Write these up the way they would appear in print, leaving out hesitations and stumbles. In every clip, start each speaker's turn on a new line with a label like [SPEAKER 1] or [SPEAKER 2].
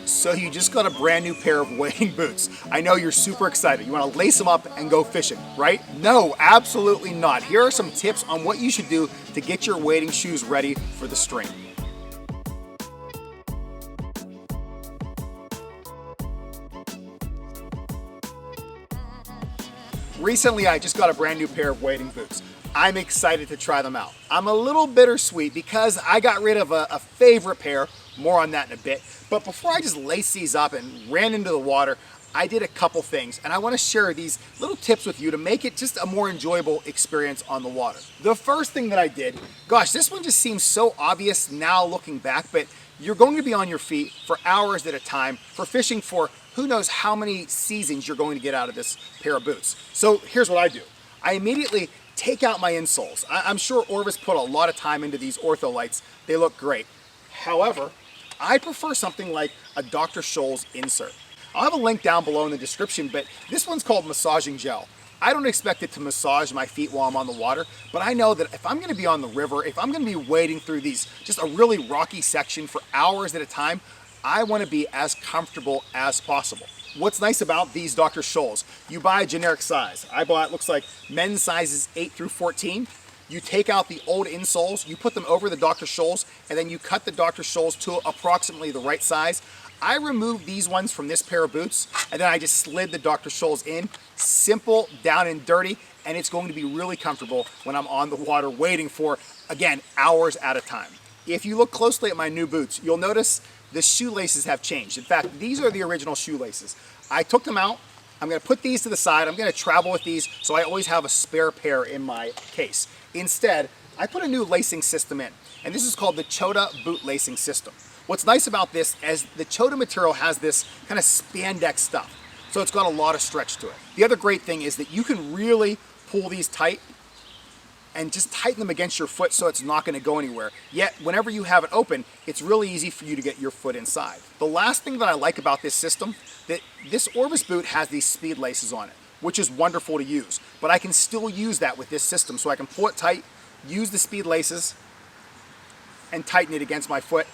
[SPEAKER 1] So you just got a brand new pair of wading boots. I know you're super excited. You want to lace them up and go fishing, right? No, absolutely not. Here are some tips on what you should do to get your wading shoes ready for the stream. Recently, I just got a brand new pair of wading boots. I'm excited to try them out. I'm a little bittersweet because I got rid of a favorite pair. More on that in a bit. But before I just laced these up and ran into the water, I did a couple things, and I want to share these little tips with you to make it just a more enjoyable experience on the water. The first thing that I did, gosh, this one just seems so obvious now looking back, but you're going to be on your feet for hours at a time for fishing for who knows how many seasons you're going to get out of this pair of boots. So here's what I do. I immediately take out my insoles. I'm sure Orvis put a lot of time into these ortholites. They look great. However, I prefer something like a Dr. Scholl's insert. I'll have a link down below in the description, but this one's called massaging gel. I don't expect it to massage my feet while I'm on the water, but I know that if I'm gonna be on the river, if I'm gonna be wading through these, just a really rocky section for hours at a time, I wanna be as comfortable as possible. What's nice about these Dr. Scholl's, you buy a generic size. I bought, looks like men's sizes 8 through 14. You take out the old insoles, you put them over the Dr. Scholl's, and then you cut the Dr. Scholl's to approximately the right size. I removed these ones from this pair of boots, and then I just slid the Dr. Scholl's in. Simple, down and dirty, and it's going to be really comfortable when I'm on the water waiting for, again, hours at a time. If you look closely at my new boots, you'll notice the shoelaces have changed. In fact, these are the original shoelaces. I took them out. I'm gonna put these to the side. I'm gonna travel with these, so I always have a spare pair in my case. Instead, I put a new lacing system in, and this is called the Chota boot lacing system. What's nice about this is the Chota material has this kind of spandex stuff, so it's got a lot of stretch to it. The other great thing is that you can really pull these tight and just tighten them against your foot so it's not gonna go anywhere. Yet, whenever you have it open, it's really easy for you to get your foot inside. The last thing that I like about this system, that this Orvis boot has these speed laces on it, which is wonderful to use. But I can still use that with this system, so I can pull it tight, use the speed laces, and tighten it against my foot.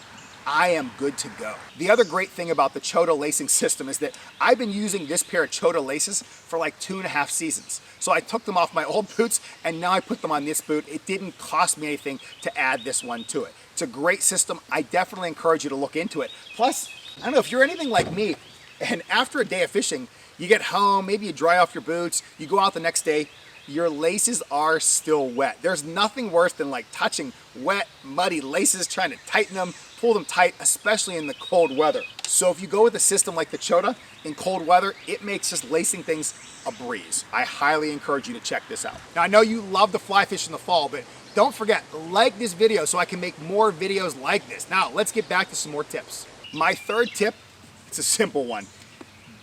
[SPEAKER 1] I am good to go. The other great thing about the Chota lacing system is that I've been using this pair of Chota laces for like 2.5 seasons. So I took them off my old boots and now I put them on this boot. It didn't cost me anything to add this one to it. It's a great system. I definitely encourage you to look into it. Plus, I don't know, if you're anything like me, and after a day of fishing, you get home, maybe you dry off your boots, you go out the next day, your laces are still wet. There's nothing worse than like touching wet, muddy laces, trying to tighten them, pull them tight, especially in the cold weather. So if you go with a system like the Chota, in cold weather, it makes just lacing things a breeze. I highly encourage you to check this out. Now I know you love to fly fish in the fall, but don't forget, like this video so I can make more videos like this. Now let's get back to some more tips. My third tip, it's a simple one.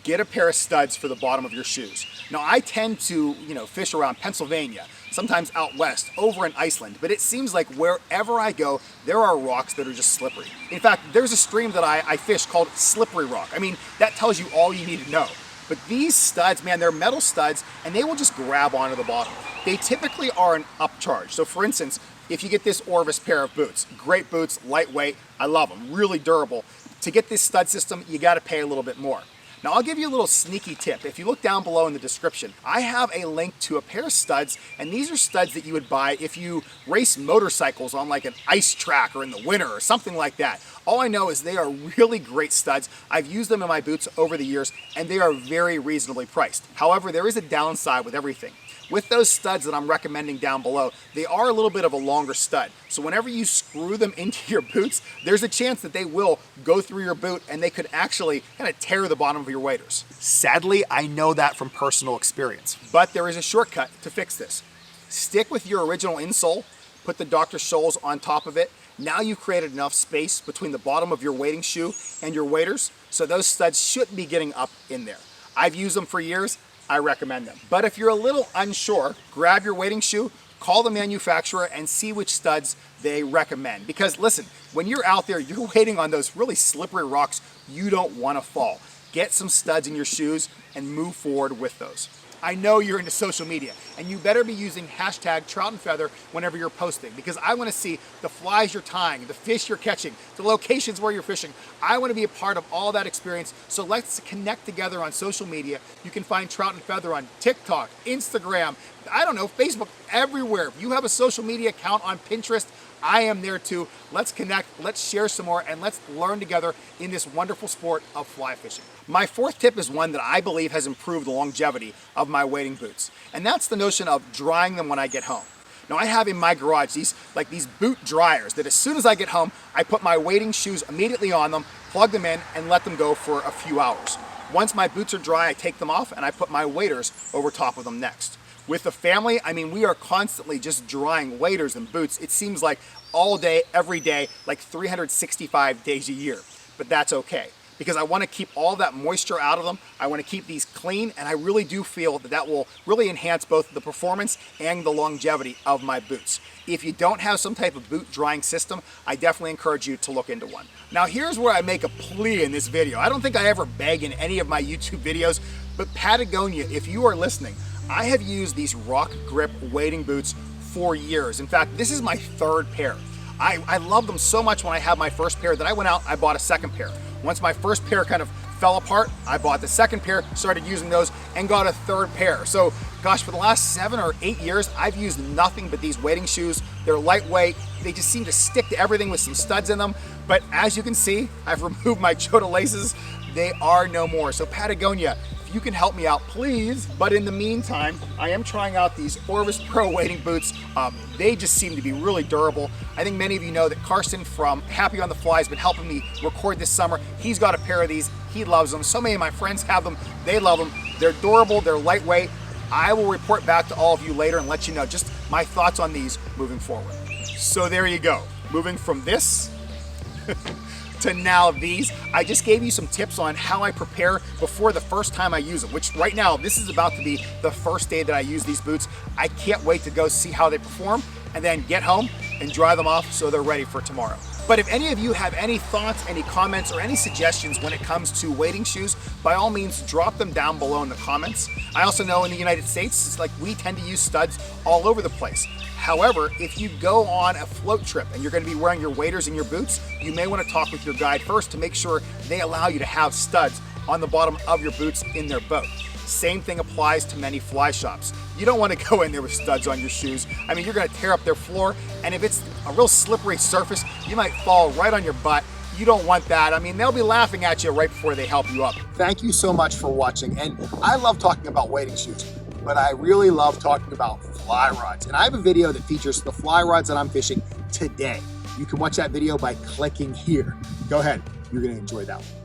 [SPEAKER 1] Get a pair of studs for the bottom of your shoes. Now I tend to, fish around Pennsylvania, sometimes out west, over in Iceland, but it seems like wherever I go, there are rocks that are just slippery. In fact, there's a stream that I fish called Slippery Rock. I mean, that tells you all you need to know. But these studs, man, they're metal studs and they will just grab onto the bottom. They typically are an upcharge. So for instance, if you get this Orvis pair of boots, great boots, lightweight, I love them, really durable. To get this stud system, you gotta pay a little bit more. Now I'll give you a little sneaky tip. If you look down below in the description, I have a link to a pair of studs, and these are studs that you would buy if you race motorcycles on like an ice track or in the winter or something like that. All I know is they are really great studs. I've used them in my boots over the years, and they are very reasonably priced. However, there is a downside with everything. With those studs that I'm recommending down below, they are a little bit of a longer stud. So whenever you screw them into your boots, there's a chance that they will go through your boot and they could actually kind of tear the bottom of your waders. Sadly, I know that from personal experience, but there is a shortcut to fix this. Stick with your original insole, put the Dr. Scholl's on top of it. Now you've created enough space between the bottom of your wading shoe and your waders, so those studs shouldn't be getting up in there. I've used them for years. I recommend them. But if you're a little unsure, grab your wading shoe, call the manufacturer and see which studs they recommend. Because listen, when you're out there, you're wading on those really slippery rocks, you don't want to fall. Get some studs in your shoes and move forward with those. I know you're into social media, and you better be using hashtag Trout and Feather whenever you're posting, because I want to see the flies you're tying, the fish you're catching, the locations where you're fishing. I want to be a part of all that experience, so let's connect together on social media. You can find Trout and Feather on TikTok, Instagram, I don't know, Facebook, everywhere. If you have a social media account on Pinterest, I am there too. Let's connect, let's share some more, and let's learn together in this wonderful sport of fly fishing. My fourth tip is one that I believe has improved the longevity of my wading boots, and that's the notion of drying them when I get home. Now I have in my garage these boot dryers that as soon as I get home, I put my wading shoes immediately on them, plug them in, and let them go for a few hours. Once my boots are dry, I take them off and I put my waders over top of them next. With the family, I mean, we are constantly just drying waders and boots. It seems like all day, every day, like 365 days a year. But that's okay, because I want to keep all that moisture out of them. I want to keep these clean, and I really do feel that that will really enhance both the performance and the longevity of my boots. If you don't have some type of boot drying system, I definitely encourage you to look into one. Now here's where I make a plea in this video. I don't think I ever beg in any of my YouTube videos, but Patagonia, if you are listening, I have used these rock grip wading boots for years. In fact, this is my third pair. I love them so much when I had my first pair that I went out, I bought a second pair. Once my first pair kind of fell apart, I bought the second pair, started using those, and got a third pair. So gosh, for the last 7 or 8 years, I've used nothing but these wading shoes. They're lightweight. They just seem to stick to everything with some studs in them. But as you can see, I've removed my Chota laces. They are no more. So Patagonia, if you can help me out, please. But in the meantime, I am trying out these Orvis Pro wading boots. They just seem to be really durable. I think many of you know that Carson from Happy on the Fly has been helping me record this summer. He's got a pair of these. He loves them. So many of my friends have them. They love them. They're durable. They're lightweight. I will report back to all of you later and let you know just my thoughts on these moving forward. So there you go. Moving from this to now these. I just gave you some tips on how I prepare before the first time I use them, which right now, this is about to be the first day that I use these boots. I can't wait to go see how they perform and then get home and dry them off so they're ready for tomorrow. But if any of you have any thoughts, any comments, or any suggestions when it comes to wading shoes, by all means, drop them down below in the comments. I also know in the United States, it's like we tend to use studs all over the place. However, if you go on a float trip and you're going to be wearing your waders and your boots, you may want to talk with your guide first to make sure they allow you to have studs on the bottom of your boots in their boat. Same thing applies to many fly shops. You don't want to go in there with studs on your shoes. I mean, you're going to tear up their floor, and if it's a real slippery surface, you might fall right on your butt. You don't want that. I mean, they'll be laughing at you right before they help you up. Thank you so much for watching, and I love talking about wading shoes, but I really love talking about fly rods. And I have a video that features the fly rods that I'm fishing today. You can watch that video by clicking here. Go ahead, you're gonna enjoy that one.